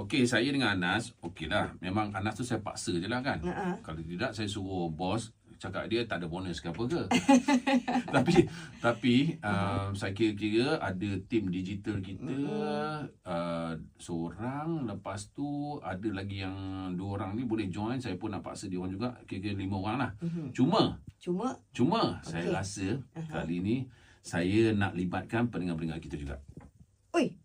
Okey, saya dengan Anas, okeylah. Memang Anas tu saya paksa je lah kan. Kalau tidak, saya suruh bos cakap dia tak ada bonus ke apa ke. tapi saya kira ada tim digital kita seorang, lepas tu ada lagi yang 2 orang ni boleh join, saya pun nak paksa dia orang juga, kira-kira 5 orang lah. Cuma saya rasa kali ni saya nak libatkan pendengar-pendengar kita juga. Oi.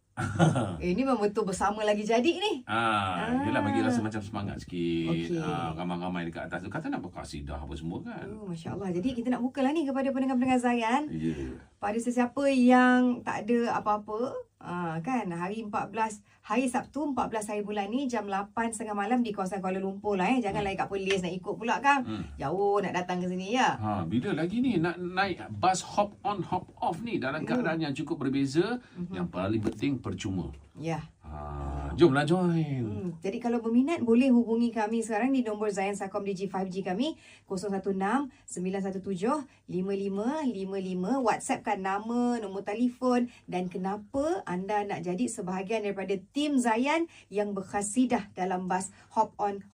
Ini memang betul bersama lagi jadi ni. Yelah, bagi rasa macam semangat sikit. Ramai-ramai dekat atas tu kata nak berkasidah apa semua kan. Masya Allah. Jadi kita nak bukalah ni kepada pendengar-pendengar Zayan. Pada sesiapa yang tak ada apa-apa, kan, hari Sabtu 14 hari bulan ni jam 8.30 malam di kawasan Kuala Lumpur lah. Jangan lain kat Perlis nak ikut pula kan. Jauh nak datang ke sini ya. Bila lagi ni nak naik bas hop on hop off ni dalam keadaan yang cukup berbeza. Yang paling penting percuma. Ya. Jomlah join. Jadi kalau berminat boleh hubungi kami sekarang di nombor Zayan Celcom Digi 5G kami 016-917-5555. WhatsAppkan nama, nombor telefon dan kenapa anda nak jadi sebahagian daripada tim Zayan yang berkhasidah dalam bas hop on